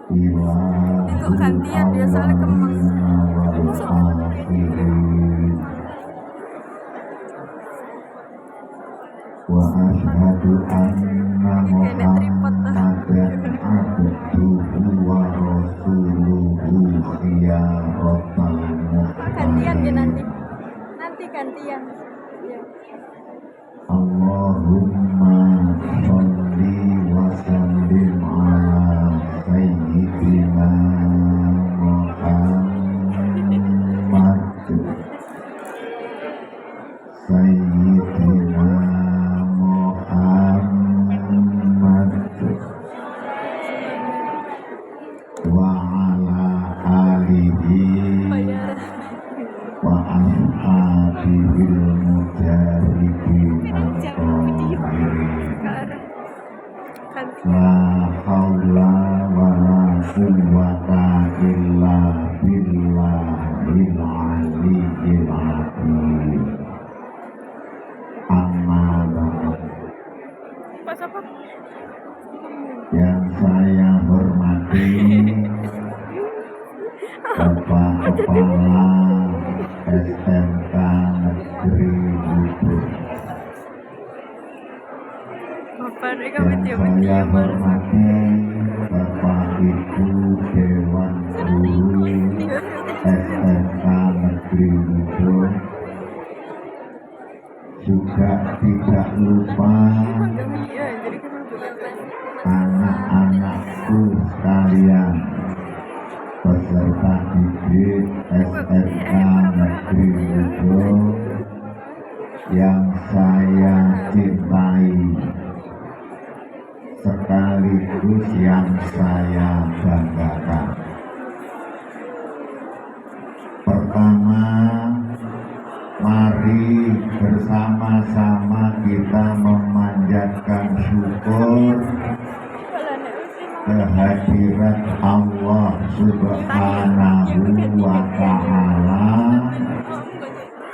Itu gantian dia soalnya kemeng. Wa asyhadu anna Muhammadan abduhu wa rasuluhu khiyaratal Gantian ya muhtadin. nanti gantian. Ya. Allahumma sholli wa sallim ala sayyidina Muhammad Sayyidina Muhammad wa ala alihi wa ashabihil mujahidin al-qahirin. La haula wa la quwwata illa billahil aliyyil azim. Amma ba'd. Yang saya hormati Bapak Kepala SMK Negeri Bubur. Yang saya hormati Bapak Ibu Dewan Guru SMK Negeri Bubur. Juga tidak lupa anak-anakku sekalian peserta didik SMK Negeri Bubur yang saya cintai sekaligus yang saya banggakan. Pertama, mari bersama-sama kita memanjatkan syukur kehadirat Allah Subhanahu wa Ta'ala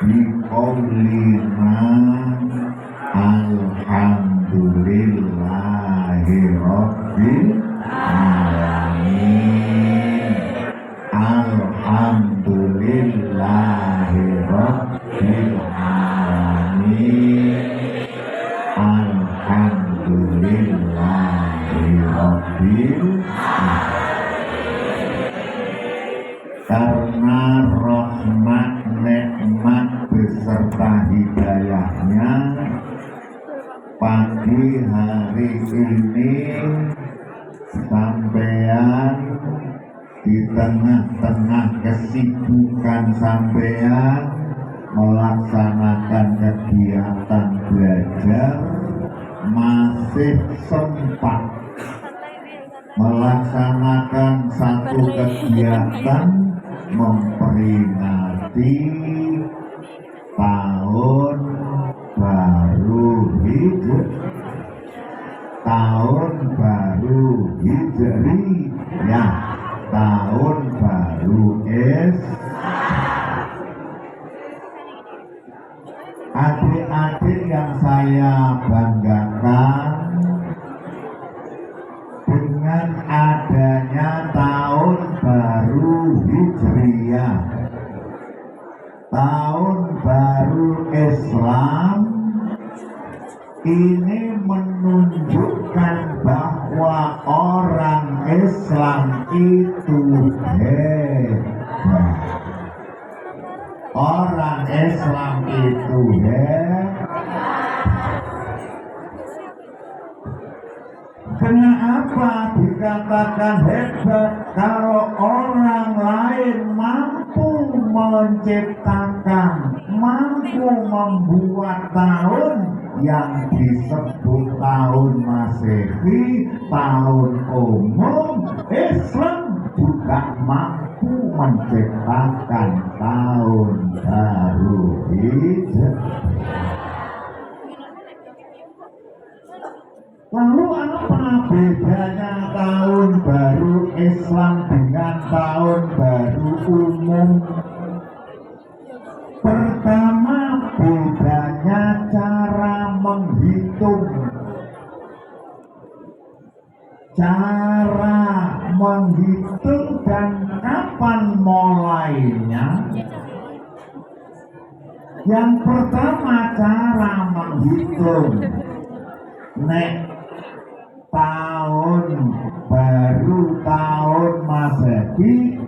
di qaulina alhamdulillahi rabbil alamin. Alhamdulillahi rabbil alamin. Alhamdulillahi rabbil alamin. Karena rahmat nikmat beserta hidayahnya, pagi hari ini sampean di tengah-tengah kesibukan sampean melaksanakan kegiatan belajar masih sempat melaksanakan satu kegiatan memperingati tahun baru Hijriyah, tahun baru Adik-adik yang saya banggakan, dengan adanya tahun baru Hijriyah, tahun baru Islam, ini menunjukkan bahwa orang Islam itu hebat. Orang Islam itu Kenapa dikatakan hebat kalau orang lain mampu menciptakan, mampu membuat tahun yang disebut tahun Masehi, tahun umum. Islam juga mampu menciptakan tahun baru Hijrah. Lalu apa bedanya tahun baru Islam dengan tahun baru umum? Pertama, bedanya cara menghitung. Cara menghitung dan kapan mulainya. Yang pertama, cara menghitung. Nek tahun baru tahun Masehi,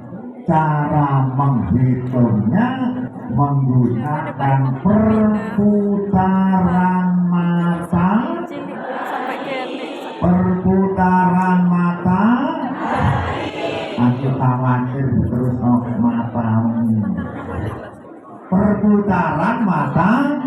cara menghitungnya menggunakan perputaran mata. Perputaran mata. Aku khawatir terus matamu. Perputaran mata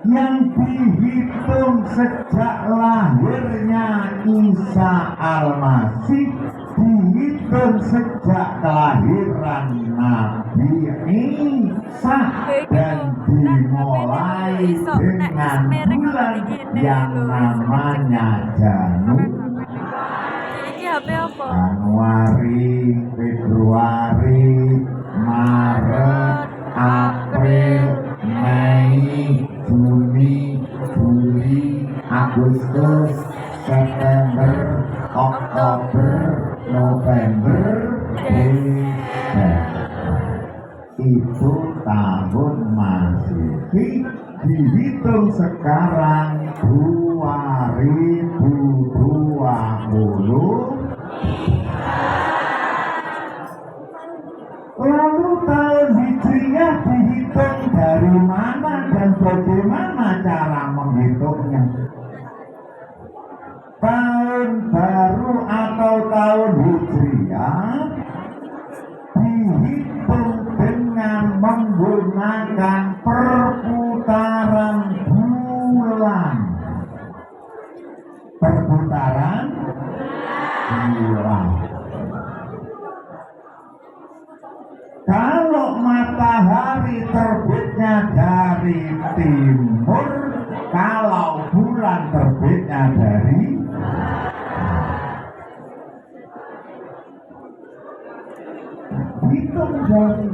yang dihitung sejak lahirnya Isa Al-Masih, dihitung sejak kelahiran Nabi Isa, dan dimulai dengan bulan yang namanya Januari, Februari, Maret, April, Mei, Juni, Juli, Agustus, September, Oktober, November, Desember. Itu tahun Masehi, dihitung sekarang 2020. Lalu tahun Hijriah dihitung dari mana dan bagaimana cara menghitungnya? Tahun baru atau tahun Hijriah dihitung dengan menggunakan perputaran bulan. Perputaran bulan. Kalau matahari terbitnya dari timur, kalau bulan terbitnya dari hitung dari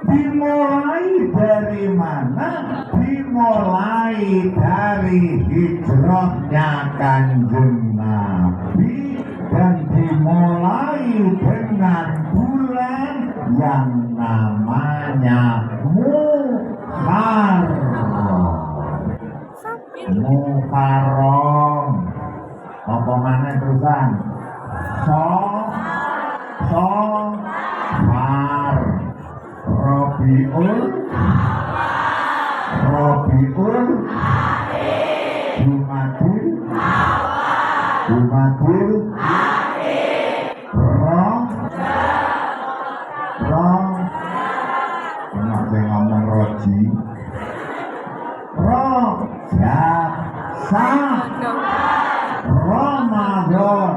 dimulai dari mana? Dimulai dari hijrahnya Kanjeng Nabi dan dimulai dengan bulan yang namanya Muharram. Apa mana terusan? Sofar, Rabiul, Jumadil, enak saya ngomong Roji, Rojab, Ramadan,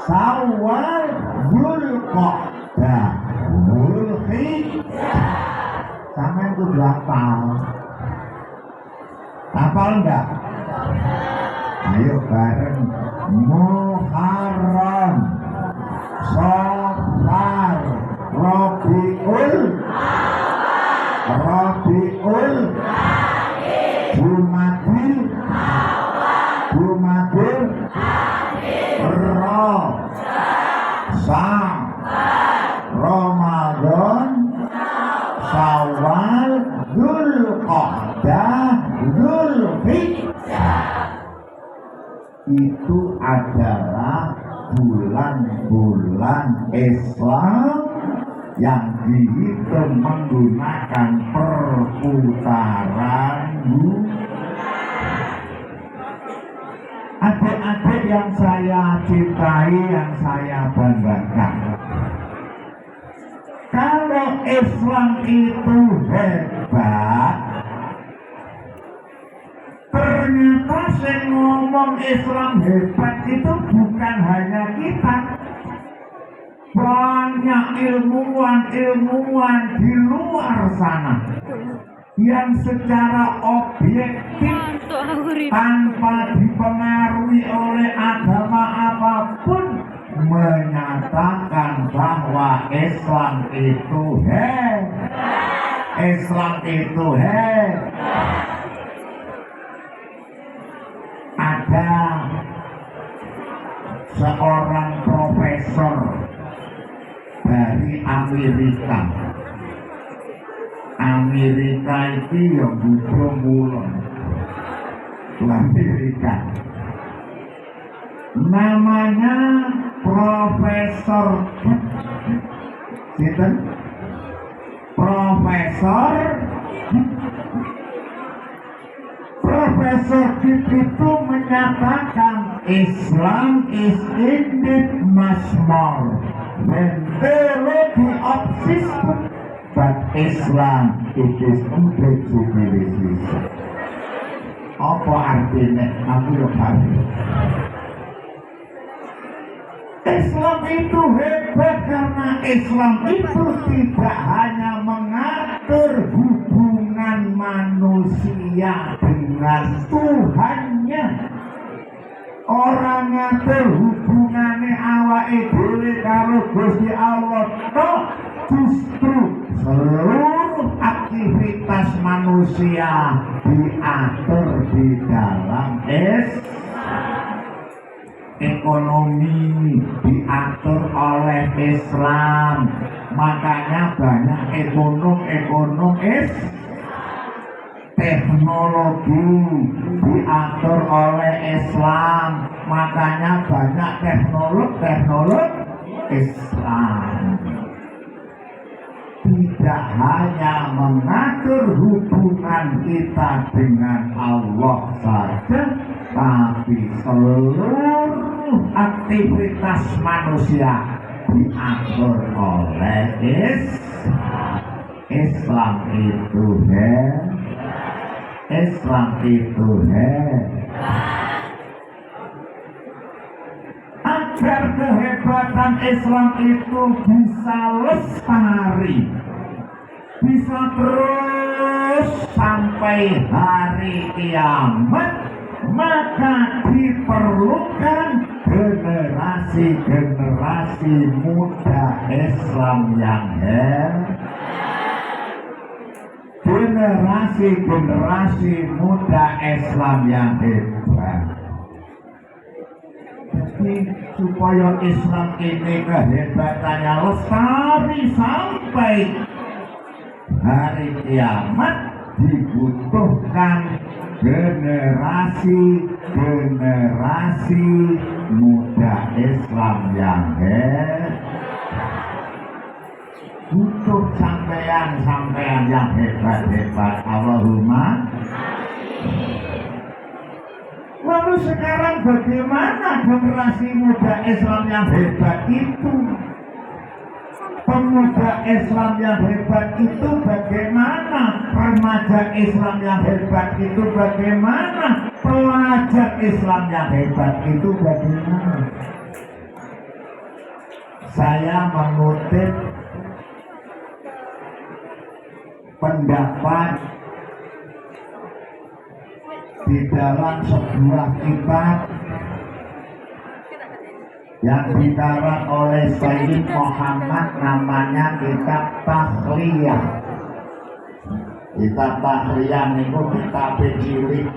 Syawal, Dzulqa'dah, Dzulhijjah. Sampai itu hafal. Hafal enggak? Ayo bareng. Muharram, Safar, Rabiul, Jumadil, Ramadan, Syawal, Dzulqa'dah, Dzulhijjah. Itu adalah bulan-bulan Islam yang dihitung menggunakan perputaran adik-adik yang saya cintai, yang saya banggakan. Kalau Islam itu hebat, ternyata yang ngomong Islam hebat itu bukan hanya kita. Banyak ilmuwan-ilmuwan di luar sana yang secara objektif tanpa dipengaruhi oleh agama apapun menyatakan bahwa Islam itu Islam itu ada seorang profesor dari Amerika itu yang butuh mulon Amerika, namanya Profesor Gibb itu menyatakan Islam is indeed much more than theology of system, but Islam it is complete civilization. Apa artinya? Aku yang tahu. Islam itu hebat karena Islam itu tidak hanya mengatur hubungan manusia dengan Tuhannya. Orang ngatur hubungannya awake dhewe karo Gusti Allah toh, justru seluruh aktivitas manusia diatur di dalam ekonomi diatur oleh Islam. Makanya banyak ekonom teknologi diatur oleh Islam. Makanya banyak teknolog Islam. Tidak hanya mengatur hubungan kita dengan Allah saja, tapi seluruh aktivitas manusia diatur oleh Islam itu Islam itu agar kehebatan Islam itu bisa lestari, bisa terus sampai hari kiamat, maka diperlukan generasi-generasi muda Islam yang generasi muda Islam yang hebat. Jadi supaya Islam ini kehebatannya lestari sampai hari kiamat, dibutuhkan generasi muda Islam yang butuh sampean yang hebat. Allahumma. Lalu sekarang bagaimana generasi muda Islam yang hebat itu? Pemuda Islam yang hebat itu bagaimana? Remaja Islam yang hebat itu bagaimana? Pelajar Islam yang hebat itu bagaimana? Saya mengutip pendapat di dalam sebuah kitab yang dikarang oleh Sayyid Muhammad, namanya kitab Takhliyah. Kitab Takhliyah itu kitab cilik.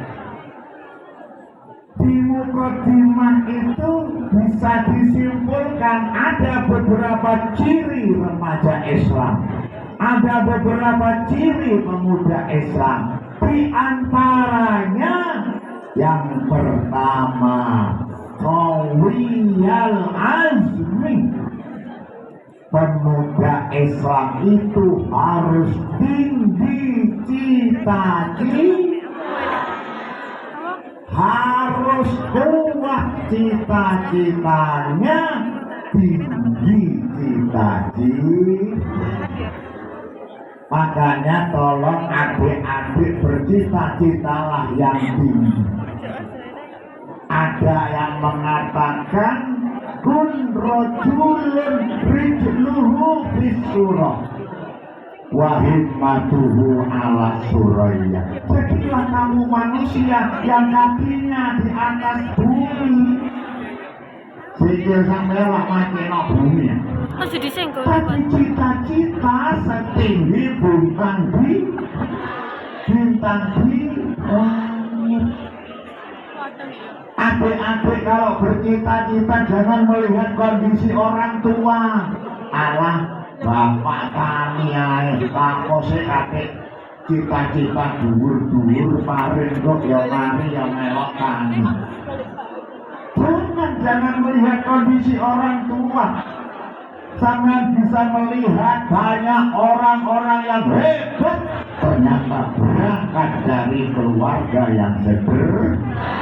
Di mukadimah itu bisa disimpulkan ada beberapa ciri remaja Islam, ada beberapa ciri pemuda Islam. Di antaranya yang pertama, qawiyal azmi, pemuda Islam itu harus tinggi cita-cita, harus kuat cita-citanya, tinggi cita-cita. Makanya tolong adik-adik bercita-citalah yang tinggi. Ada yang mengatakan kun rojulun rijluhu bisurah wa himmatuhu ala suraya. Jadilah kamu manusia yang kakinya di atas bumi, sikil sampai lah mati no bumi. Masih disenggol. Tapi cita-cita setinggi bintang di langit. Adik-adik kalau bercita-cita jangan melihat kondisi orang tua. Alah, bapak kami ae, kakose kakek cita-cita dhuwur-dhuwur paring kok ya mari ya melok kami. Jangan melihat kondisi orang tua. Sangat bisa melihat banyak orang-orang yang hebat ternyata berangkat dari keluarga yang sederhana.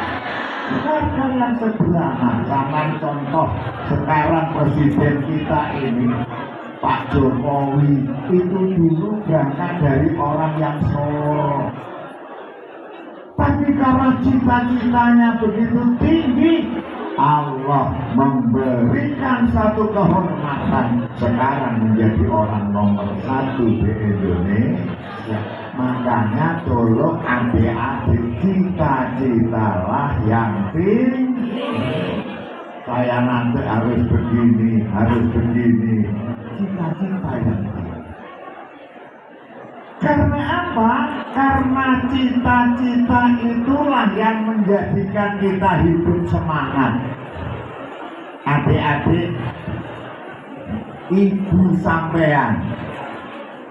Zaman contoh sekarang presiden kita ini Pak Jokowi itu dulu berangkat dari orang yang soleh. Tapi karena cita-citanya begitu tinggi, Allah memberikan satu kehormatan, sekarang menjadi orang nomor 1 di Indonesia. Makanya tolong adik-adik cita-citalah yang tinggi. Saya nanti harus begini, cita-cita yang tinggi. Karena apa? Karena cita-cita itulah yang menjadikan kita hidup semangat. Adik-adik, ibu sampean,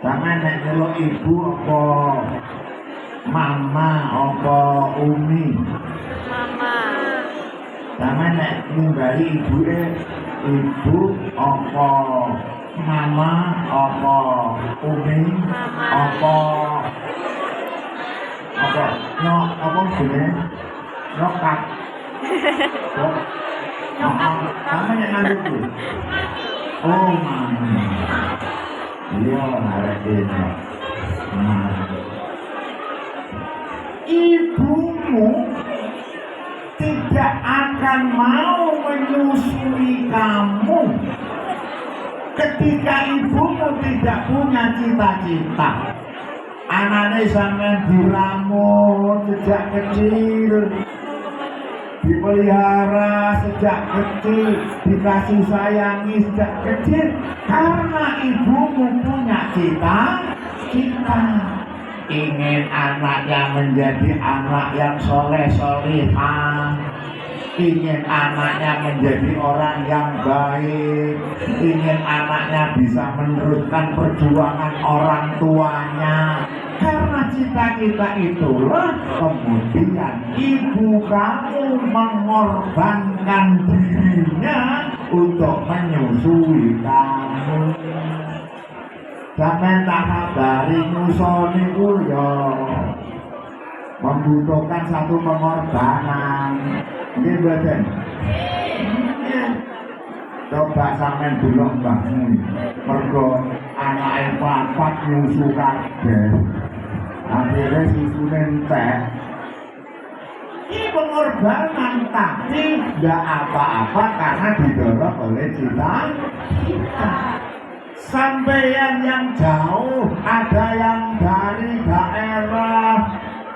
sama nek nyeluk ibu apa mama apa umi? Mama. Sama nek ninggali ibu apa mama apa umi apa nyok apa jenenge nyokap sama yang nandukku oh mami iya arek ini ibumu tidak akan mau menyusui kamu ketika ibumu tidak punya cita-cita. Anaknya sampean diramut sejak kecil, dipelihara sejak kecil, dikasih sayangi sejak kecil, karena ibumu punya cita-cita. Ingin anaknya menjadi anak yang soleh-solehah, ingin anaknya menjadi orang yang baik, ingin anaknya bisa meneruskan perjuangan orang tuanya. Karena cita-cita itulah kemudian ibu kamu mengorbankan dirinya untuk menyusui kamu. Sampai tak kabari nyusoni ya membutuhkan satu pengorbanan. Ini badan. Coba sampean delok mbahmu. Mergo anake papat nyusu kabeh. Akhirnya susune entek. Ini pengorbanan tapi enggak apa-apa karena didorong oleh cita-cita. Sampeyan yang jauh, ada yang dari daerah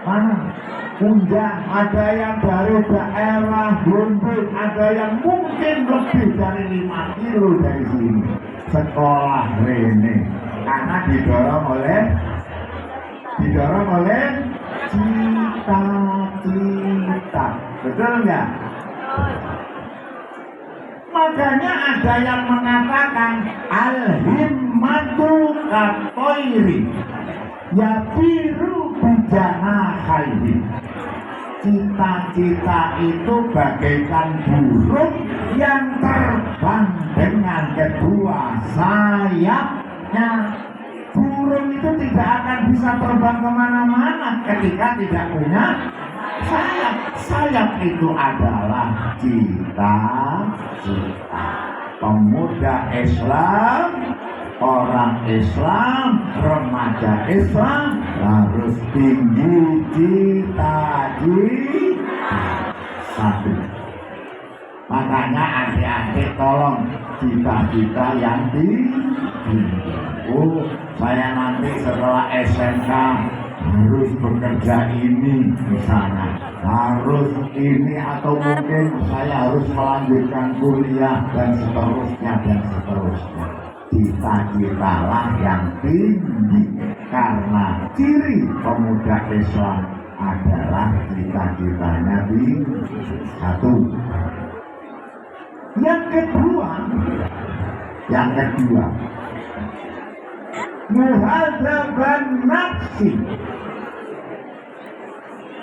mana? Unjang, ada yang dari daerah Gondol, ada yang mungkin lebih dari 5 kilo dari sini. Sekolah rene karena didorong oleh cita-cita. Betul nggak? Makanya ada yang mengatakan al-himmatu katoiri ya biru bijana khairi. Cita-cita itu bagaikan burung yang terbang dengan kedua sayapnya. Burung itu tidak akan bisa terbang kemana-mana ketika tidak punya sayap. Sayap itu adalah cita-cita. Pemuda Islam, orang Islam, remaja Islam harus tinggi cita-cita. Makanya adik-adik tolong cita-cita yang tinggi. Oh, saya nanti setelah SMK harus bekerja ini misalnya, harus ini, atau mungkin saya harus melanjutkan kuliah dan seterusnya dan seterusnya. Cita-citalah yang tinggi, karena ciri pemuda Islam adalah cita-citanya tinggi. Satu. Yang kedua, muhadzaban nafsi.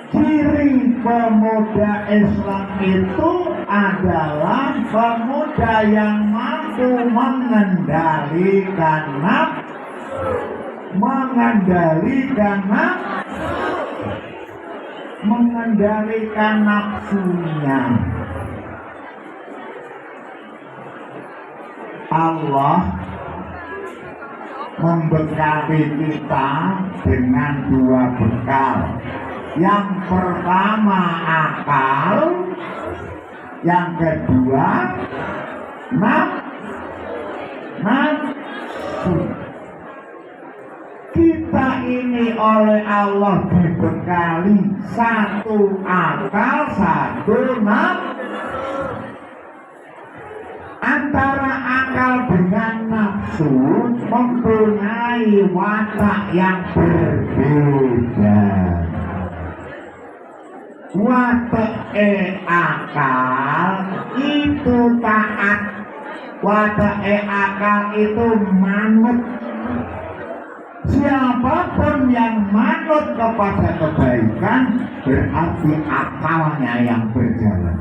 Ciri pemuda Islam itu adalah pemuda yang mampu mengendalikan nafsunya. Allah membekali kita dengan dua bekal. Yang pertama akal, yang kedua nafsu. Kita ini oleh Allah dibekali satu akal, satu nafsu. Antara akal dengan nafsu mempunyai watak yang berbeda. Watak akal itu taat, watak akal itu manut. Siapapun yang manut kepada kebaikan berarti akalnya yang berjalan,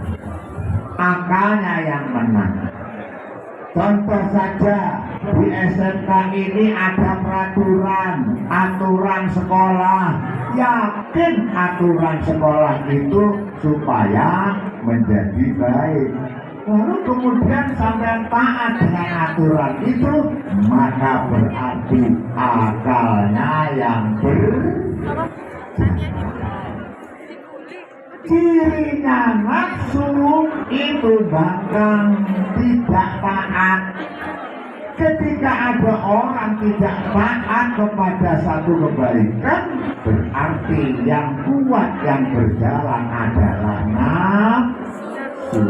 akalnya yang menang. Contoh saja, di SMK ini ada aturan sekolah. Yakin aturan sekolah itu supaya menjadi baik. Lalu kemudian sampai taat dengan aturan itu, maka berarti akalnya yang cirinya nafsu itu bahkan tidak taat. Ketika ada orang tidak taat kepada satu kebaikan, berarti yang kuat yang berjalan adalah nafsu.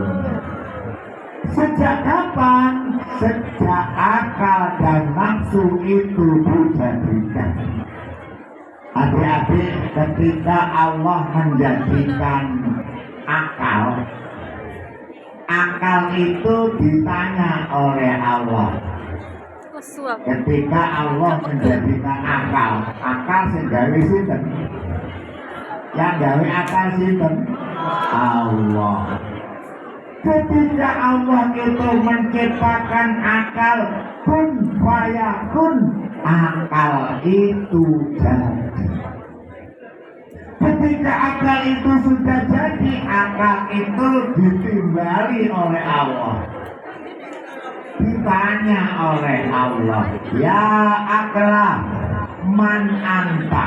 Sejak kapan? Sejak akal dan nafsu itu dijadikan. Adik-adik, ketika Allah menjadikan akal itu ditanya oleh Allah. Ketika Allah menjadikan akal sing gawe sinten? Yang gawe akal sinten? Allah. Ketika Allah itu menciptakan akal, kun fayakun, akal itu jadi. Ketika akal itu sudah jadi, akal itu ditimbali oleh Allah. Ditanya oleh Allah, ya akal, man anta?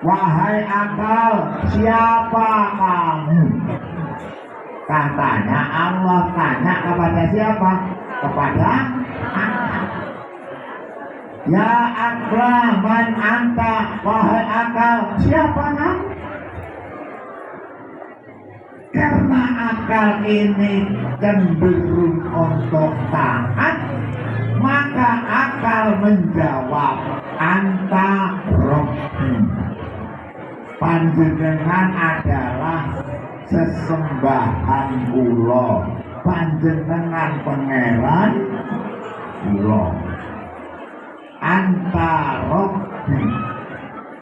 Wahai akal, siapa kamu? Katanya Allah tanya kepada siapa? Kepada akal. Ya akal, man anta? Wahai akal, siapa kamu? Karena akal ini cenderung untuk taat, maka akal menjawab, anta Rabbi. Panjenengan adalah sesembahan kula, panjenengan pangeran kula. Anta Rabbi,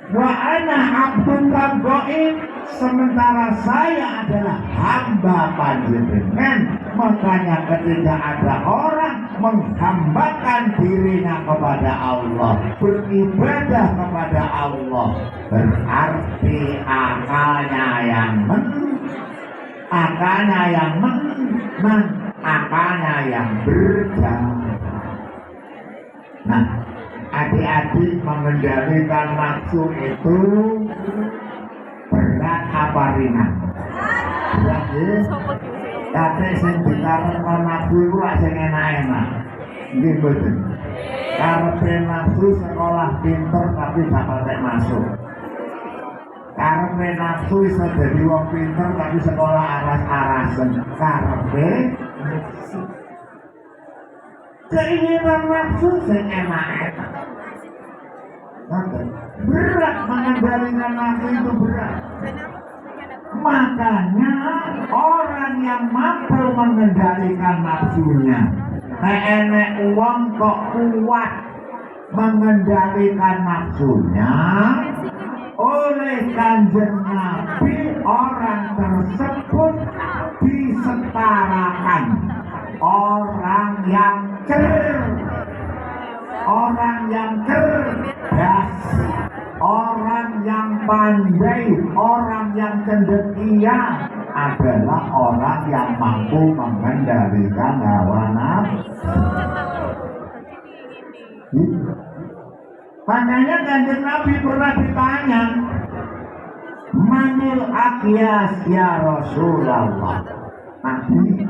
Wa ana abdun goib, sementara saya adalah hamba panjenengan. Makanya ketika ada orang menghambakan dirinya kepada Allah, beribadah kepada Allah, berarti akalnya yang akalnya yang berjalan. Nah, adik-adik mengendalikan nafsu itu berat apa ringan? Berat ya? Tapi sing dikarenakan nafsu itu sing enak-enak. Nggih mboten. Karepe nafsu sekolah pinter tapi gak patek masuk. Karepe nafsu iso dadi wong pinter tapi sekolah aras-arasen. Karepe keinginan nafsu sing enak-enak. Berat mengendalikan nafsu itu berat. Makanya orang yang mampu mengendalikan nafsunya, enek uang kok kuat mengendalikan nafsunya, oleh Kanjeng Nabi orang tersebut disetarakan orang yang cerdas, orang yang pandai, orang yang cendekia adalah orang yang mampu mengendalikan hawa nafsu. Makanya Kanjeng Nabi pernah ditanya, manil akyas ya Rasulullah. Nabi,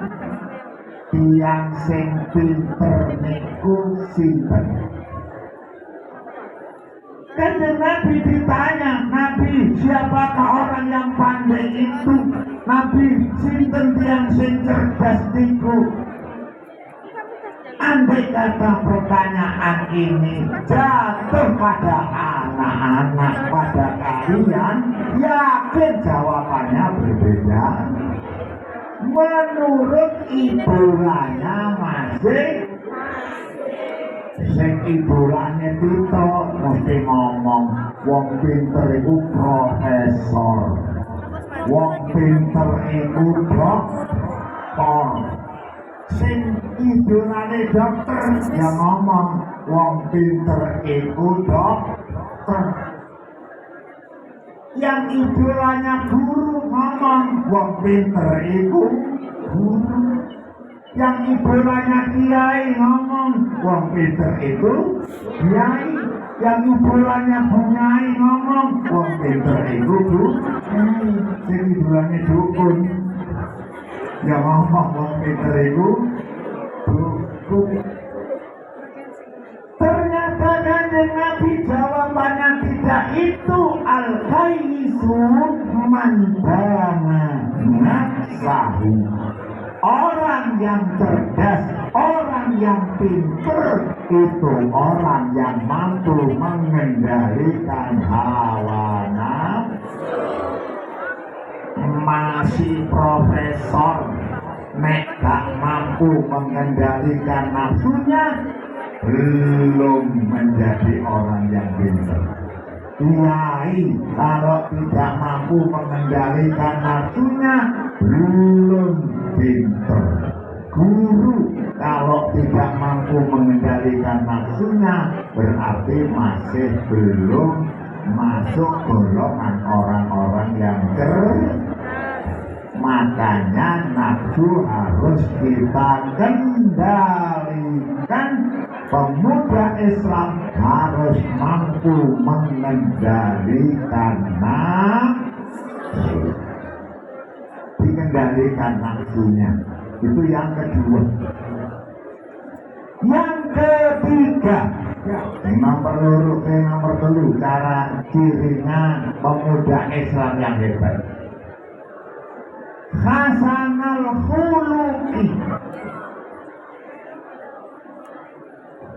tiang sing pinter niku sinten? Kanjeng Nabi ditanya, Nabi siapakah orang yang pandai itu? Nabi sinten tiang sing cerdas niku? Andai kata pertanyaan ini jatuh pada anak-anak, pada kalian, yakin jawabannya berbeda. Menurut ibulannya masih sing ibulannya itu mesti ngomong wong pinter itu profesor, wong pinter itu doktor. Sing idolane dokter ya ngomong wong pinter itu dokter. Yang idolanya guru ngomong wong pinter itu guru. Yang idolanya kiai ngomong wong pinter itu kiai. Yang idolanya bunyai ngomong wong pinter itu bunyai. Sing idolanya dukun ya ngomong wong pinter itu dukun. Ternyata Kanjeng Nabi jawabannya tidak itu. Al-khayyisu man dana nafsahu. Orang yang cerdas, orang yang pintar itu orang yang mampu mengendalikan hawa nafsu. Masih profesor nek gak mampu mengendalikan nafsunya, belum menjadi orang yang pintar. Kiai kalau tidak mampu mengendalikan nafsunya, belum pintar. Guru kalau tidak mampu mengendalikan nafsunya, berarti masih belum masuk golongan orang-orang yang cerdas. Makanya nafsu harus kita kendalikan. Pemuda Islam harus mampu mengendalikan nafsu. Dikendalikan nafsunya. Itu yang kedua. Yang ketiga, nomor 3 cara cirinya pemuda Islam yang hebat. Hasanal khuluqi.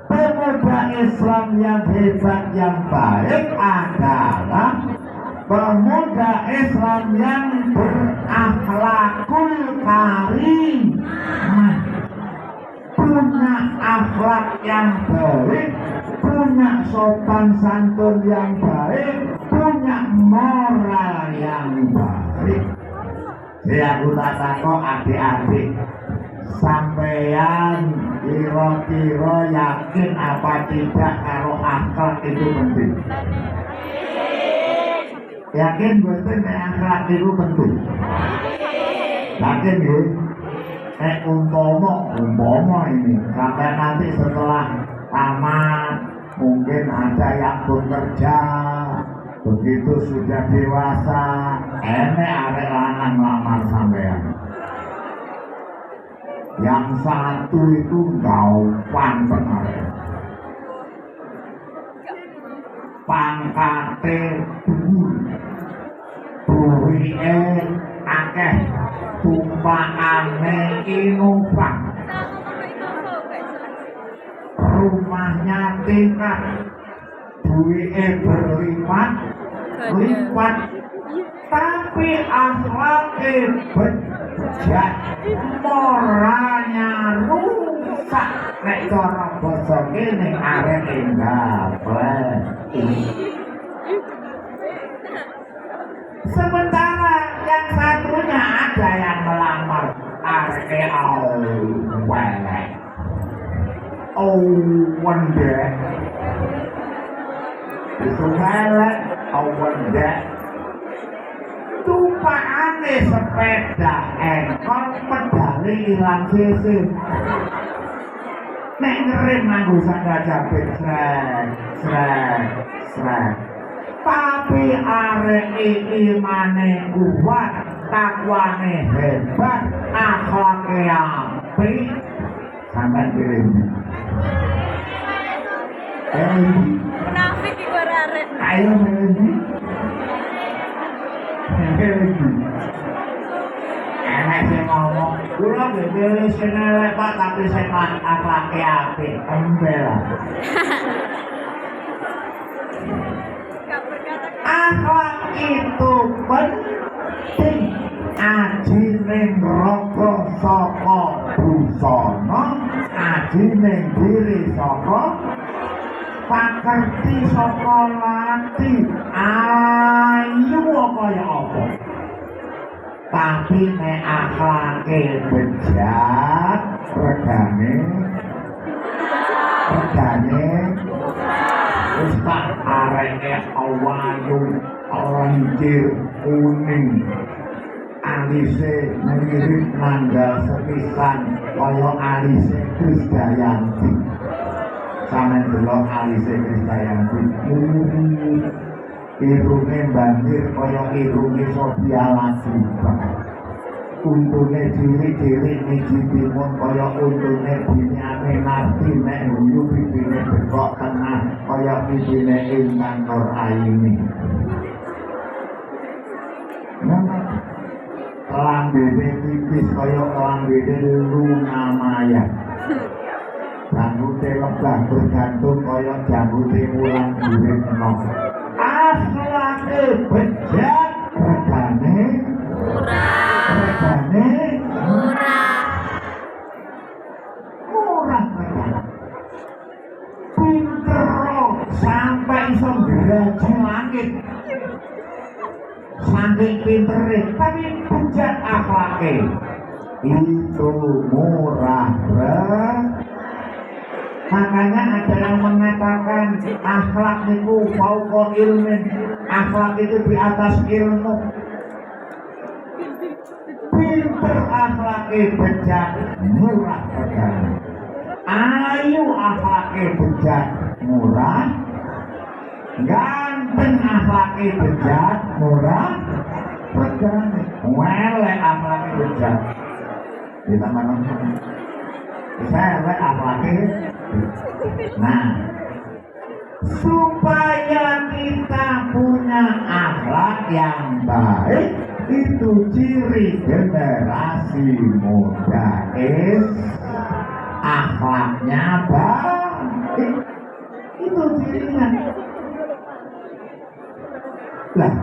Pemuda Islam yang hebat, yang baik adalah pemuda Islam yang berakhlakul karim, punya akhlak yang baik, punya sopan santun yang baik, punya moral yang baik. Saya tak kok adik-adik, sampeyan kira-kira yakin apa tidak kalau akhlak itu penting? Yakin betul nek akhlak itu penting? Yakin ya? Umpama ini sampai nanti setelah tamat mungkin ada yang bekerja, begitu sudah dewasa enek arek lanang lamar sampean. Yang satu itu gampang arek, pangkate dhuwur, duwike akeh, tumpakane inovang, rumahnya tingkat, duwike berlipat, lipat, tapi akhlake bejat, moralnya rusak. Nek cara basa kene arek gaplek. Sementara yang satunya ada yang melamar arek welek. Wendek. Itu welek, wendek. Tumpakane sepeda engkol pedale ilang sisi. Nek ngerem nganggo sandal jepit srek. Tapi arek iki imane kuat, takwane hebat, akhlake apik. Sampai kirim. Munafik iku arek. Ayo Melody. Enak sih ngomong, kula bebele sing elek Pak, tapi sing akhlake apik, embel. Akhlak itu penting. Aji ning raga saka busana, aji ning diri saka pakerti saka lati, ayu kaya apa. Tapi nek akhlake bejat, regane wis tak areke awayu, lancir, kuning, alise mirip nanggal sepisan kaya alise Krisdayanti. Sampe delok alise Krisdayanti, irunge banjir kaya irunge Sophia Latjuba. Untune cilik-cilik niji timun kaya untune Binyane Narti, nek guyu pipine bekok tengah kaya pipine Intan Nuraini. Lambene tipis kaya lambene Luna Maya. Jambute lebah bergantung kaya jambute Wulan Gurit enom. Akhlake bejat, regane murah. Pinter sampai iso ngraji langit. Saking pintere, tapi bejat akhlake. Itu murah, makanya ada yang mengatakan akhlak itu fauqa ilmin, akhlak itu di atas ilmu. Pinter akhlake bejat, murah regane. Ayu akhlake bejat, murah. Ganteng akhlake bejat, murah regane. Welek akhlake bejat, ditambah nonton. Saya akhlake. Nah, supaya kita punya akhlak yang baik, itu ciri generasi muda. Akhlaknya baik, itu cirinya. Lah,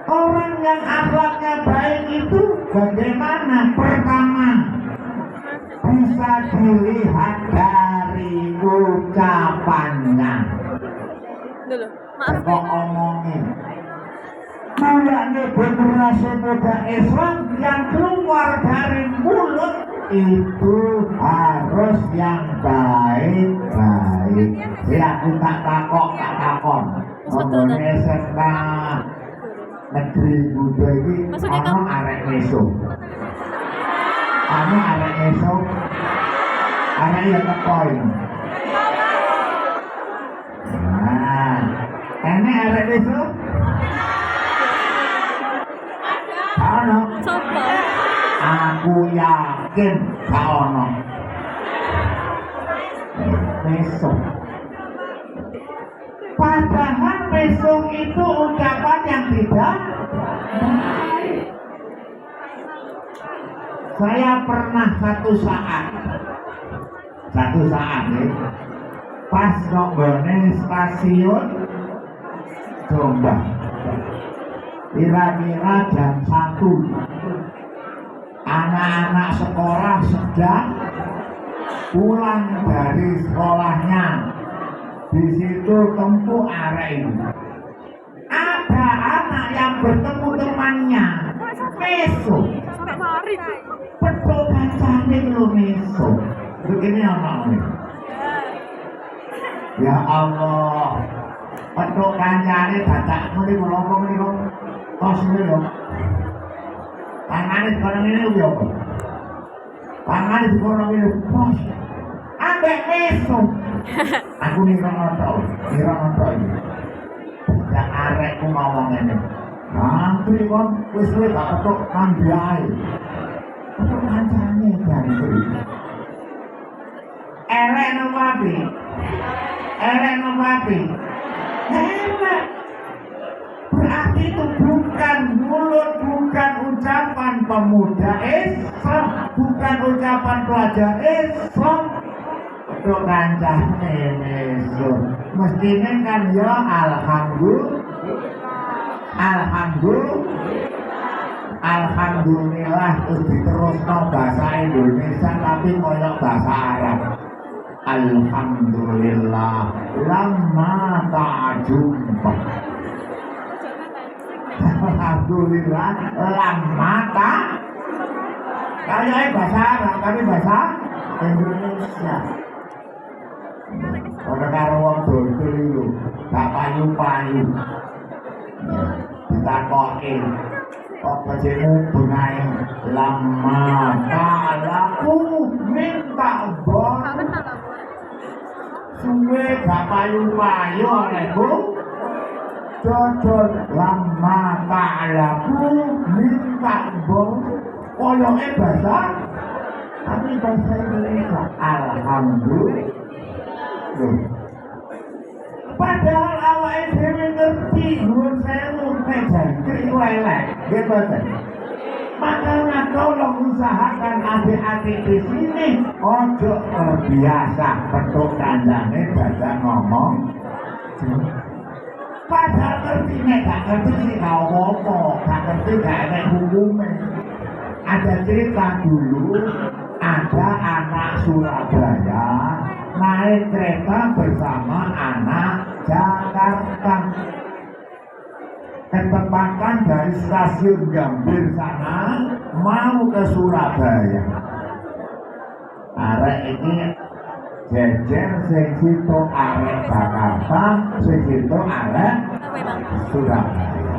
orang yang akhlaknya baik itu bagaimana? Pertama, bisa dilihat dari ucapannya. Dulu, maaf. Kok omongin Mulanya generasi muda Islam yang keluar dari mulut itu harus yang baik-baik. Ya aku tak takon. Ngomongnya SMK Negeri Buddha ini ono arek mesum. Ono arek mesum. Arek yang kepoin. Nah, ini arek mesum. Ono. Sopo? Aku yakin gak ono. Mesum. Padahal mesum itu ucapan yang tidak baik. Saya pernah satu saat nih, pas nonggone stasiun Jombang, kira-kira jam 1, anak-anak sekolah sedang pulang dari sekolahnya. Di situ tempuh arek ini. Ada anak yang bertemu temannya mesum. Pedho kancane lho mesum. Begini ana ini. Ya Allah. Pedho kancane dadak muni melompo niku. Tos niku. Tangane kono ngene yo. Tangane kono ngene. Pos. Ambek mesum. Aku ngira ngono ini. Dak arekku ngomong ngene. Antri kon wis luwih gak ketok mandi ae. Ketok kancane jare. Elek nopo api? Elek. Berarti itu bukan mulut, bukan ucapan pemuda Islam, bukan ucapan pelajar Islam. Untuk kancane mesum. Mestine kan ya Alhamdulillah terus diterusno bahasa Indonesia tapi koyo bahasa Arab. Alhamdulillah lama tak jumpa. Alhamdulillah lama tak. Kayak bahasa Arab tapi bahasa Indonesia. Ora karo wong dodol iku, gak payu-payu. Ditakoki, apa jemu benae lama ta'alaku minta bon. Suwe gak payu-payu olehku. Dodol lama ta'alaku minta bon. Koyoke bahasa tapi bahasa Indonesia. Alhamdulillah. Padahal awake dhewe ngerti nuwun sewu jangkrik elek, nggih boten. Makanya tolong usahakan adik-adik di sini ojo terbiasa petuk kancane dadak ngomong. Padahal ngerti nek gak ngerti sih gak apa-apa, gak ngerti gak enek hukume. Ada cerita dulu, ada anak Surabaya naik kereta bersama anak Jakarta. Ketepatan dari stasiun Gambir sana mau ke Surabaya. Arek ini jejer sing situ arek Jakarta, sing situ arek Surabaya.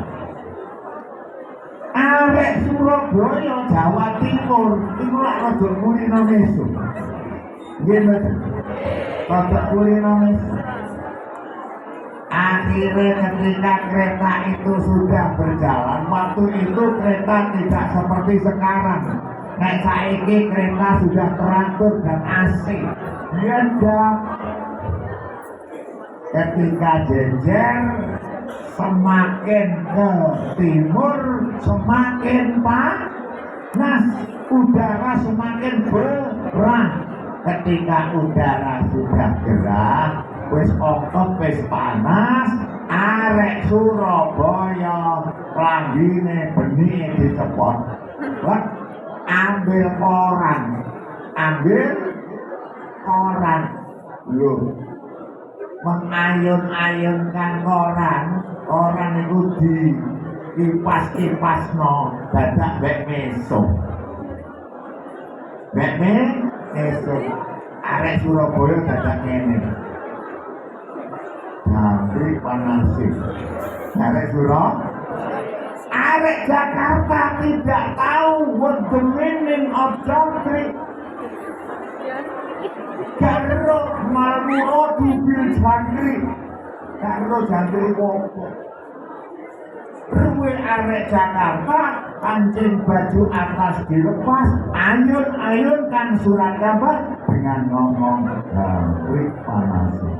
Arek Surabaya Jawa Timur iku lak rada kulino mesum. Nggih mboten. Rada kulino mesum. Akhirnya ketika kereta itu sudah berjalan, waktu itu kereta tidak seperti sekarang. Nek saiki kereta sudah teratur dan asik. Beda. Ketika jejer semakin ke timur semakin panas, udara semakin gerah. Ketika udara sudah gerah, wis okop wis panas, arek Surabaya klambine benih dicepot. Ambil koran lho, mengayun-ayunkan koran itu kipas no dadak bek meso. Bek meso. Arek Surabaya dadak ngene. Jangkrik panasih. Arek Surabaya. Arek Jakarta tidak tahu what the meaning of jangkrik. Karo malu dubil jangkrik. Karo jangkrik wopo. Ruwe arek Jakarta kancing baju atas dilepas, ayun-ayun kan surat kabar dengan ngomong jangkrik panasih.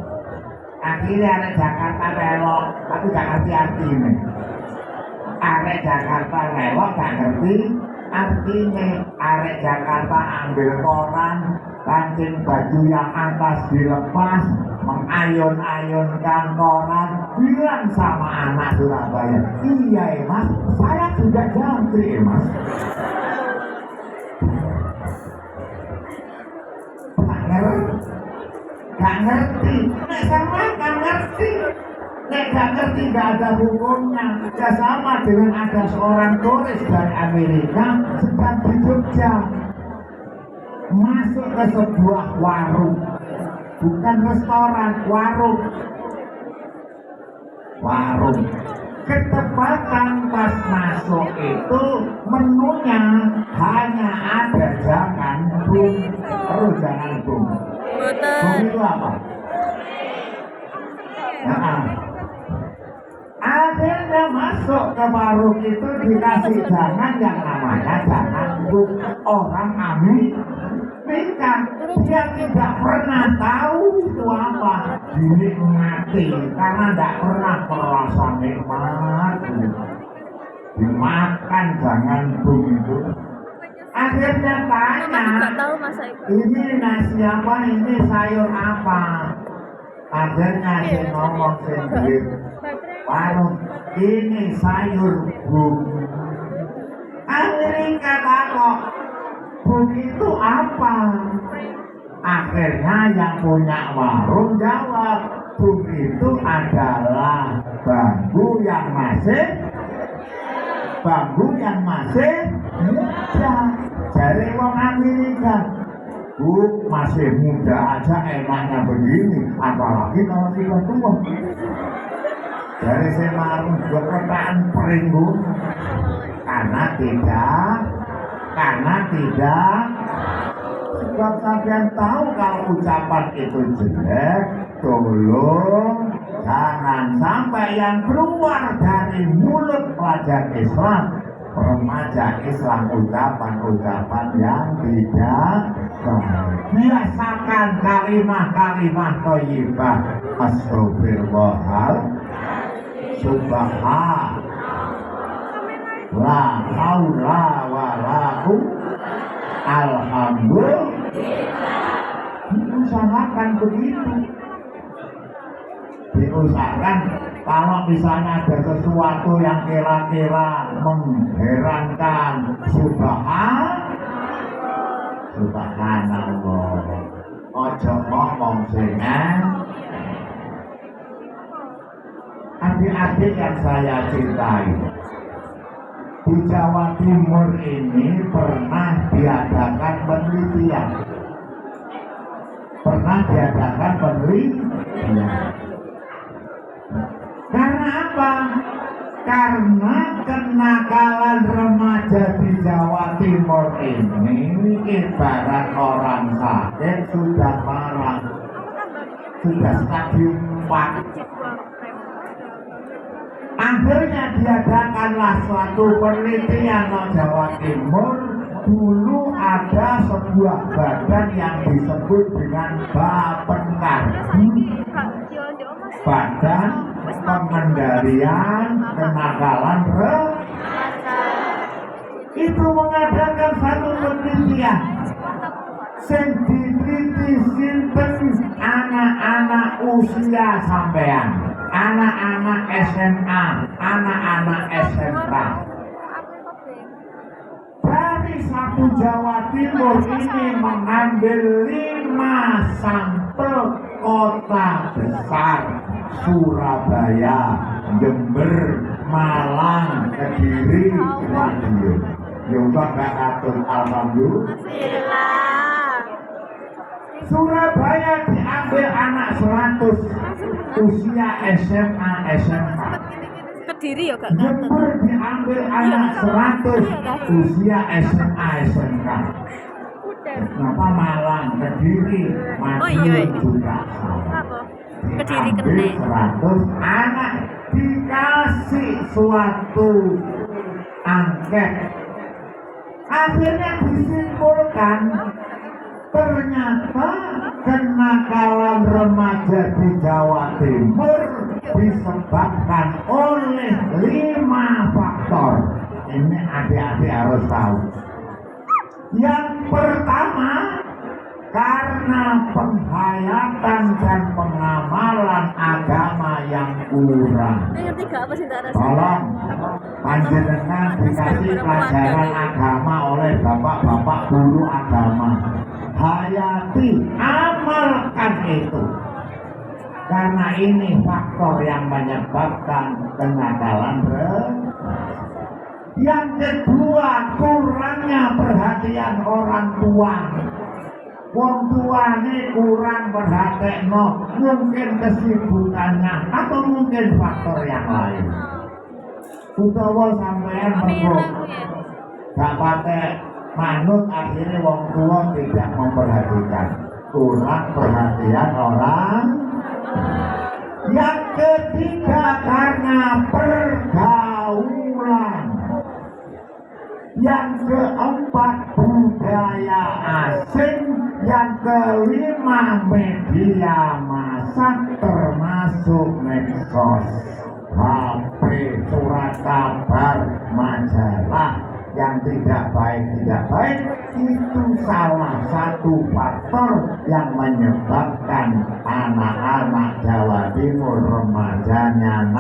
Akhirnya arek Jakarta belok, tapi gak ngerti artinya. Arek Jakarta lewat gak ngerti artinya. Arek Jakarta ambil koran, kancing baju yang atas dilepas, mengayun-ayunkan koran, bilang sama anak Surabaya, iya mas, saya juga jangkrik mas. Gak ngerti, nek sama gak ngerti. Nek gak ngerti gak ada hukumnya. Ya sama dengan ada seorang turis dari Amerika sedang di Jogja, masuk ke sebuah warung, bukan restoran, warung. Ketepatan pas masuk itu menunya hanya ada jangan bung, terus jangan bung. Bung itu apa? Nah, akhirnya masuk ke warung itu dikasih jangan yang namanya jangan bung. Orang Amerika, dia tidak pernah tahu itu apa, dinikmati karena tidak pernah merasa nikmat. Dimakan jangan bung itu. Akhirnya tanya, ini nasi apa, ini sayur apa? Akhirnya dia ngomong sendiri, warung ini sayur bung. Amerika takut, bung itu apa? Akhirnya yang punya warung jawab, bung itu adalah bambu yang masih muda. Dari wong Amerika, bu masih muda aja enaknya begini, apalagi kalau sudah tua. Dari Semarang juga perkataan peringgung karena tidak sebab sampean tahu kalau ucapan itu jelek, tolong jangan sampai yang keluar dari mulut pelajar Islam, remaja Islam, ucapan-ucapan yang tidak baik. Biasakan kalimah-kalimah thayyibah. Astagfirullah, subhanallah, la haula wala quwwata, alhamdulillah. Diusahakan begitu. Diusahakan kalau misalnya ada sesuatu yang kira-kira mengherankan, subhanallah. Ojo ngomong dengan adik-adik yang saya cintai. Di Jawa Timur ini pernah diadakan penelitian. Karena apa? Karena kenakalan remaja di Jawa Timur ini ibarat orang sakit sudah parah, sudah stadium 4. Akhirnya diadakanlah suatu penelitian di Jawa Timur. Dulu ada sebuah badan yang disebut dengan Bappenkar, Badan Pengendalian Kenakalan Remaja. Itu mengadakan satu penelitian sing diteliti sinten anak-anak usia sampean, anak-anak SMA, anak-anak SMK. Dari satu Jawa Timur ini mengambil 5 sampel kota besar Surabaya, Jember, Malang, Kediri, Madiun. Yoga gak atur alhamdulillah. Alhamdulillah. Surabaya diambil anak 100 usia SMA SMK. Kediri ya gak ngatur. Jember diambil anak 100 usia SMA SMK. Kenapa Malang, Kediri, Madiun juga sama. Apa? Kediri Diambil kene. 100 anak dikasih suatu angket. Akhirnya disimpulkan ternyata kenakalan remaja di Jawa Timur disebabkan oleh 5 faktor. Ini adik-adik harus tahu. Yang pertama, karena penghayatan dan pengamalan agama yang kurang. Yang ketiga apa sih Ndara? Tolong panjenengan dikasih pelajaran agama oleh bapak-bapak guru agama. Hayati, amalkan itu. Karena ini faktor yang menyebabkan kenakalan Yang kedua, kurangnya perhatian orang tua. Wong tua ini kurang perhatian, mungkin kesibukannya atau mungkin faktor yang lain. Utawa sampean mergo gak pakai manut, akhirnya wong tua tidak memperhatikan, kurang perhatian orang. Yang ketiga, karena pergaulan. Yang keempat, budaya asing. Yang kelima, media massa termasuk medsos, HP, surat kabar, majalah yang tidak baik itu salah satu faktor yang menyebabkan anak-anak Jawa Timur remajanya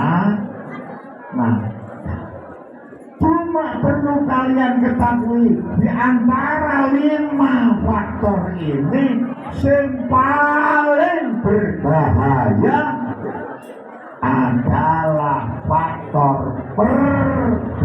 cuma perlu kalian ketahui di antara 5 faktor ini yang paling berbahaya adalah faktor pergaulan.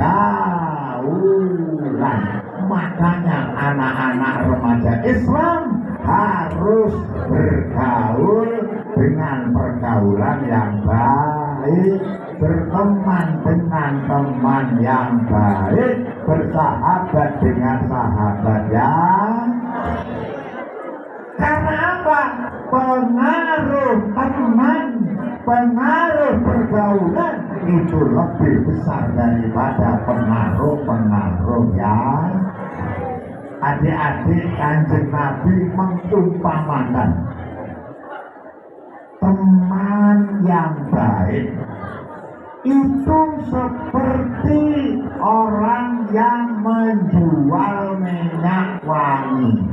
Makanya anak-anak remaja Islam harus bergaul dengan pergaulan yang baik, berteman dengan teman yang baik, bersahabat dengan sahabat yang. Karena apa? Pengaruh teman, pengaruh pergaulan itu lebih besar daripada pengaruh yang. Adik-adik, Kanjeng Nabi mengumpamakan teman yang baik itu seperti orang yang menjual minyak wangi.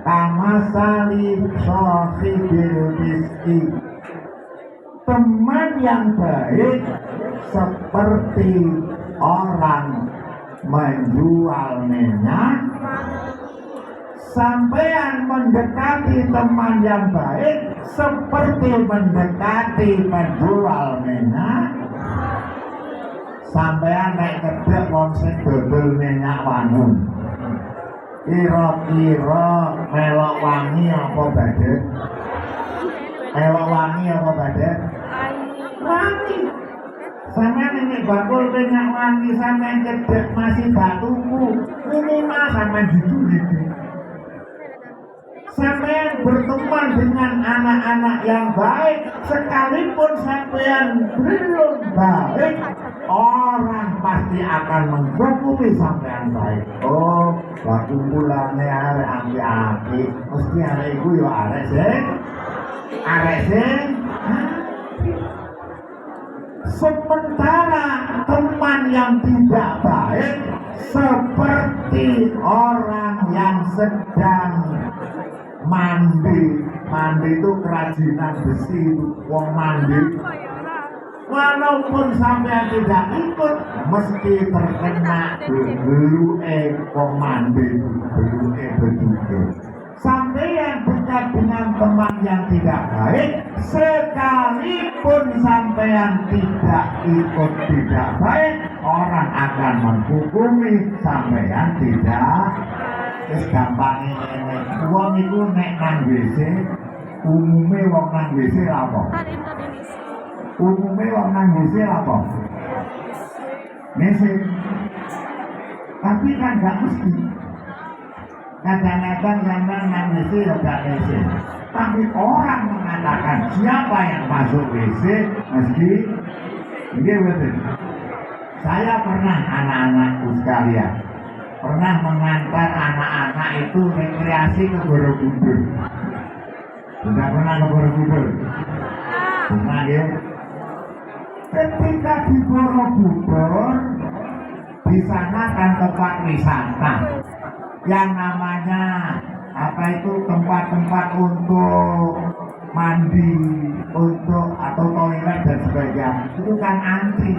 Kamasali sohibil miski. Teman yang baik seperti orang menjual minyak. Sampean mendekati teman yang baik seperti mendekati penjual minyak. Sampean naik kedek wong sing dodol minyak wangi. Kira-kira melok wangi apa badhe? Melok wangi apa badhe? Wangi. Sampean ini bakul minyak wangi, sampean kedek masih batuku, minimal sampean gitu. Sampean berteman dengan anak-anak yang baik, sekalipun sampean belum baik, orang pasti akan menghukumi sampean baik. Oh, waktu bulannya arek api-api, mesti arek iku yo arek sing. Sementara teman yang tidak baik seperti orang yang sedang mandi itu kerajinan besi, wong mandi. Walaupun sampai tidak ikut, mesti terkena beluke wong mandi, beluke beduke. Sampeyan dekat dengan teman yang tidak baik, sekalipun sampeyan tidak ikut tidak baik, orang akan menghukumi sampeyan tidak. Wis gampang ngene. Wong iku nek nang WC, umume wong nang WC lha apa? Umume wong nang WC lha apa? Nese. Tapi kan gak mesti. Kadang-kadang zaman nang WC ya gak WC. Tapi orang mengatakan siapa yang masuk WC mesti ini betul. Saya pernah anak-anakku sekalian pernah mengantar anak-anak itu rekreasi ke Borobudur. Sudah pernah ke Borobudur? Pernah ya? Ketika di Borobudur, di sana kan tempat wisata yang namanya apa itu tempat-tempat untuk mandi, untuk atau toilet dan sebagainya. Itu kan antri.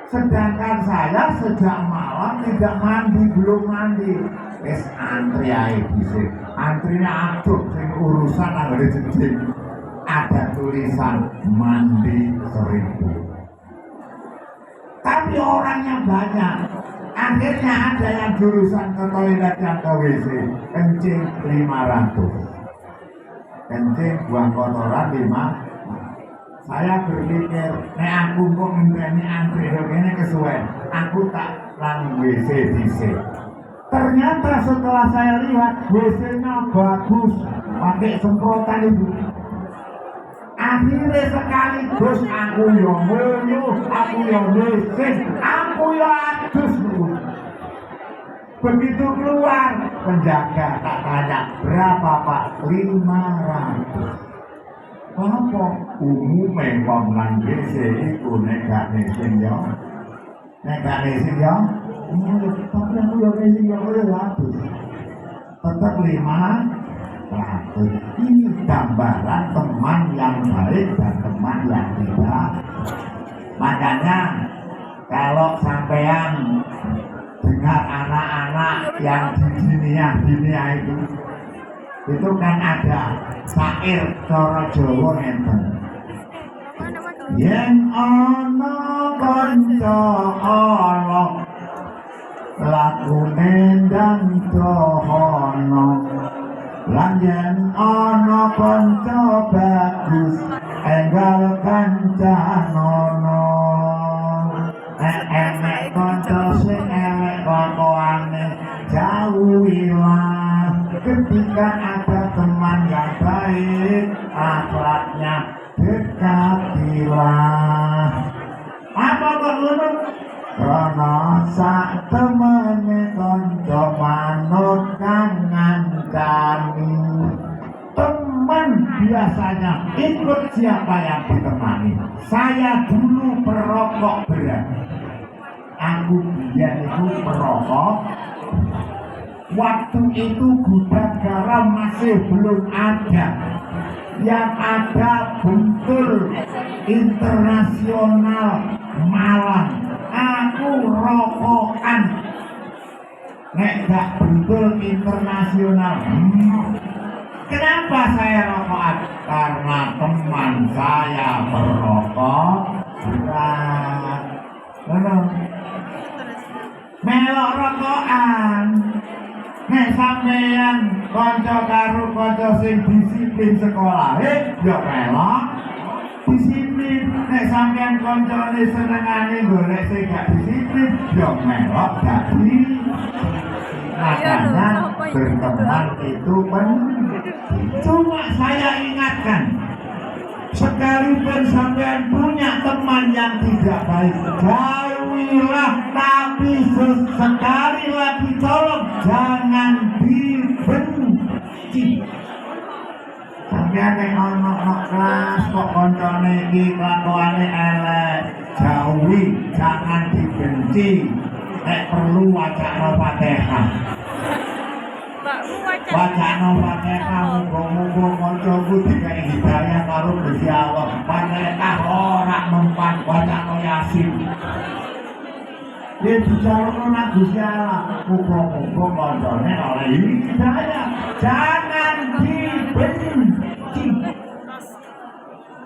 Sedangkan saya sejak malam tidak mandi, belum mandi. Wes antri ae dhisik. Antrinya aduh sing urusan anggere jejeg. Ada tulisan mandi 1000. Tapi orangnya banyak. Akhirnya ada yang jurusan ke toilet yang ke WC kencing 500. Kencing buang kotoran 5. Saya berpikir, aku kok ngenteni antri ini kesuwen, aku tak nang WC dhisik. Ternyata setelah saya lihat WC-nya bagus, pakai semprotan itu. Akhirnya sekaligus aku yang ngeluh, aku yang WC, aku yang adus. Begitu keluar, penjaga tak tanya, berapa Pak? 500. Apa umume wong nang WC iku nek gak nesin yo. Nek gak nesin yo, tapi aku yo nesin yo habis. Tetap 500. Ini gambaran teman yang baik dan teman yang tidak. Makanya kalau sampean dengar anak-anak yang di dunia itu kan ada syair cara Jawa enten. Yen ana kanca ala lakune ndang dohono, lan yen ana kanca bagus enggal kancanono. Enek kanca sing elek kelakuane jauhilah. Ketika ada teman yang baik, akhlaknya dekatilah. Apa kok ngono? Karena sak temene kanca manut kang ngancani. Teman biasanya ikut siapa yang ditemani. Saya dulu perokok berat. Aku dia itu perokok. Waktu itu gudang garam masih belum ada. Yang ada Bentul Internasional Malang. Aku rokokan. Nek gak Bentul Internasional. Kenapa saya rokokan? Karena teman saya berokok berat. Melok rokokan. Nek sampeyan kanca karo kanca sing disiplin sekolah, yo melok disiplin. Nek sampeyan kancane senengane golek sing gak disiplin, yo melok dadi. Makanya berteman itu penting. Cuma saya ingatkan, sekalipun sampean punya teman yang tidak baik, jauhilah, tapi sekali lagi tolong jangan dibenci. Sampean nek ana kelas kok kancane iki kelakuane elek, jauhi, jangan dibenci. Nek perlu wacana Fatihah. Wacana Fatihah muga-muga kancaku dikai hidayah karo Gusti Allah. Fatihah ora mempan wacana Yasin. dia dijaluk nang Gusti Allah. Muga-muga kancane oleh hidayah. Jangan dibenci.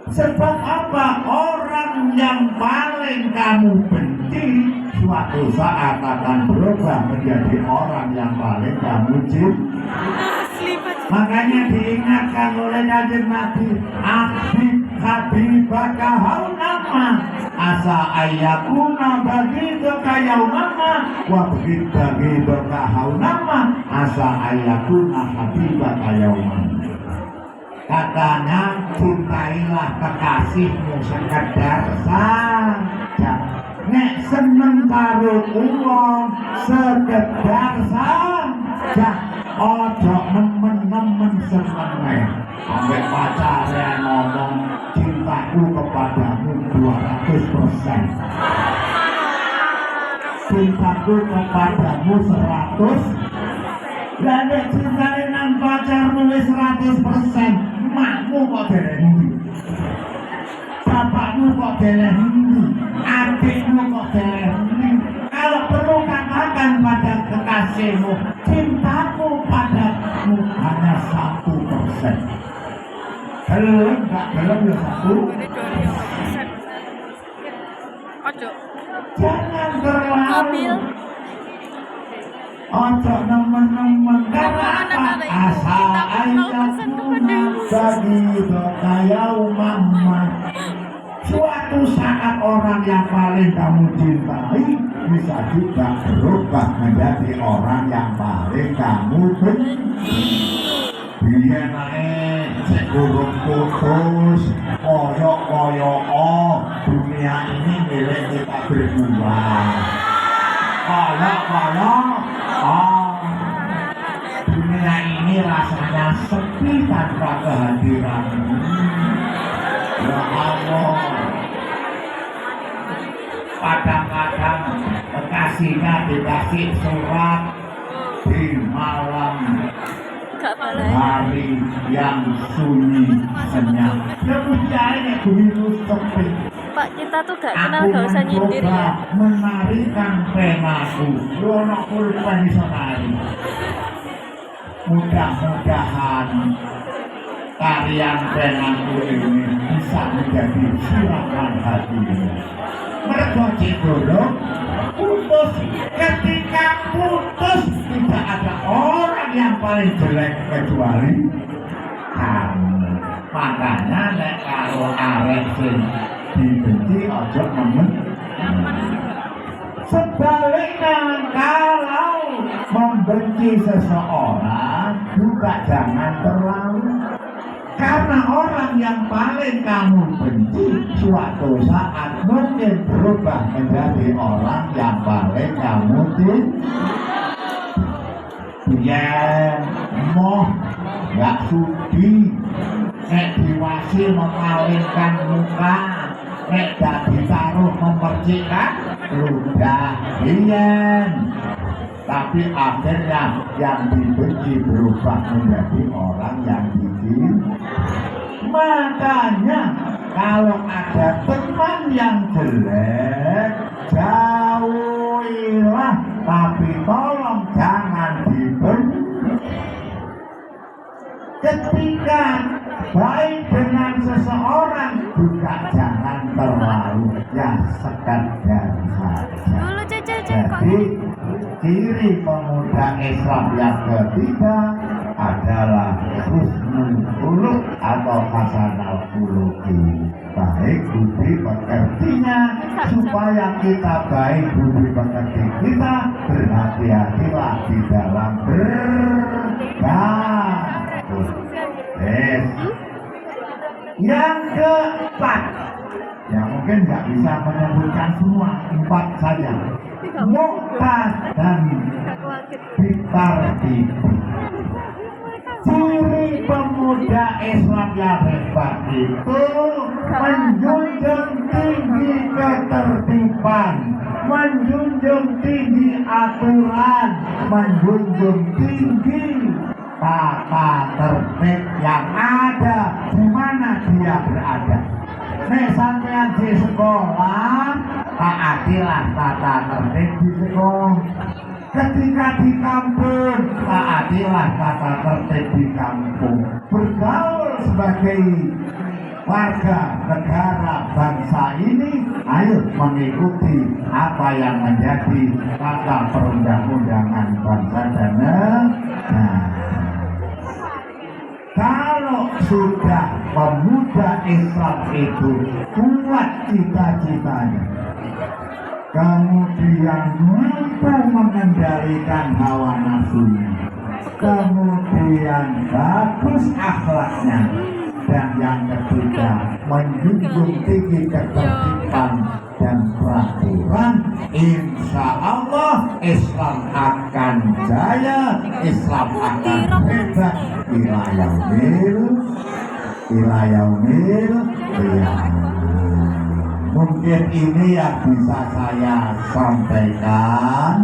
Sebab apa? Orang yang paling kamu benci suatu saat akan berubah menjadi orang yang paling kamu cintai. Makanya diingatkan oleh Kanjeng Nabi, habibaka haunama asa ayakuna bagidaka yaumama wa bagidaka haunama asa ayakuna habibaka yaumama. Katanya cintailah kekasihmu sekedar saja. Nek seneng karo wong sekedar saja. Ojo nemen-nemen seneng. Sampai pacarnya ngomong cintaku kepadamu 200%. Cintaku kepadamu 100%. Lah nek cintane nang pacarmu wis 100%. Makmu kok dereng, bapakmu kok dereng, adikmu kok dereng. Kalau perlu katakan pada kekasihmu, cintaku padamu hanya 1%. Belum, enggak belum ya 1%. Ojo. Jangan terlalu. Mobil. Ojo nemen-nemen karena apa? Asal ayatuna bagi kayau mama. Suatu saat orang yang paling kamu cintai bisa juga berubah menjadi orang yang paling kamu benci. Biar naik sekurung putus, koyok dunia ini milik kita berdua. Kalau dunia ini rasanya sepi tanpa kehadiranmu. Ya Allah, kadang-kadang kekasihnya dikasih surat di malam hari yang sunyi senyap. Ya percaya begitu sepi. Pak, kita tuh gak kenal, gak usah nyindir ya. Menarikan penaku, yono pulpen iso nari. Mudah-mudahan tarian penaku ini bisa menjadi siraman hatimu. Mergo Cikolo putus, ketika putus tidak ada orang yang paling jelek kecuali kamu. Makanya nek karo arek sing dibenci ojo nemen. Sebaliknya kalau membenci seseorang juga jangan terlalu, karena orang yang paling kamu benci suatu saat mungkin berubah menjadi orang yang paling kamu cintai. Ya moh gak sudi nek diwasi mengawinkan muka, nek gak ditaruh memercikan ludah iyan. Tapi akhirnya yang dibenci berubah menjadi orang yang dicintai. Makanya kalau ada teman yang jelek, jauhilah, tapi tolong jangan dibenci. Ketika baik dengan seseorang juga jangan terlalu, ya sekadar saja. Jadi ciri pemuda Islam yang ketiga adalah husnul khuluq atau hasanul khuluqi, baik budi pekertinya. Supaya kita baik budi pekerti kita, berhati-hatilah di dalam bergaul. Yang keempat, ya mungkin nggak bisa menyebutkan semua, 4 saja. Muqtadan bitartib. Ciri pemuda Islam yang hebat itu menjunjung tinggi ketertiban, menjunjung tinggi aturan, menjunjung tinggi tata tertib yang ada di mana dia berada. Nek sampean di sekolah taatilah tata tertib di sekolah. Ketika di kampung, taatilah tata tertib di kampung. Bergaul sebagai warga negara bangsa ini, ayo mengikuti apa yang menjadi tata perundang-undangan bangsa dan negara. Kalau sudah pemuda Islam itu kuat cita-citanya, kemudian mampu mengendalikan hawa nafsunya, kemudian bagus akhlaknya, dan yang ketiga menjunjung tinggi ketertiban dan peraturan, insya Allah Islam akan jaya, Islam akan hebat ila yaumil qiyamah. Mungkin ini yang bisa saya sampaikan.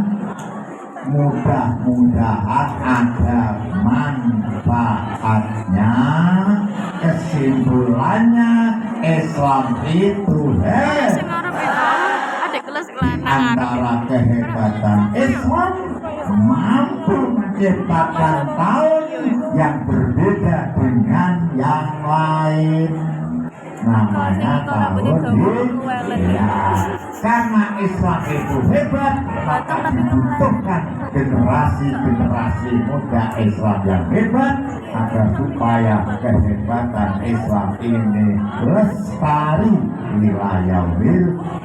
Mudah-mudahan ada manfaatnya. Kesimpulannya, Islam itu antara kehebatan Islam mampu menciptakan tahun yang berbeda dengan yang lain. Namanya tahun ya, karena Islam itu hebat, maka dibutuhkan generasi-generasi muda Islam yang hebat agar supaya kehebatan Islam ini lestari wilayah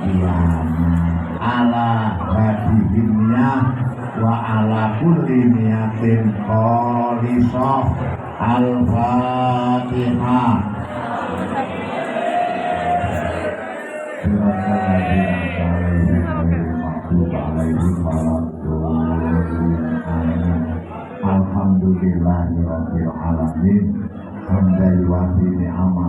qiyamah. Ala hadihimnya wa ala kulli niyatin khalisah. Al-Fatihah. Alhamdulillahirabbil alamin. Hamdan wa ni'amah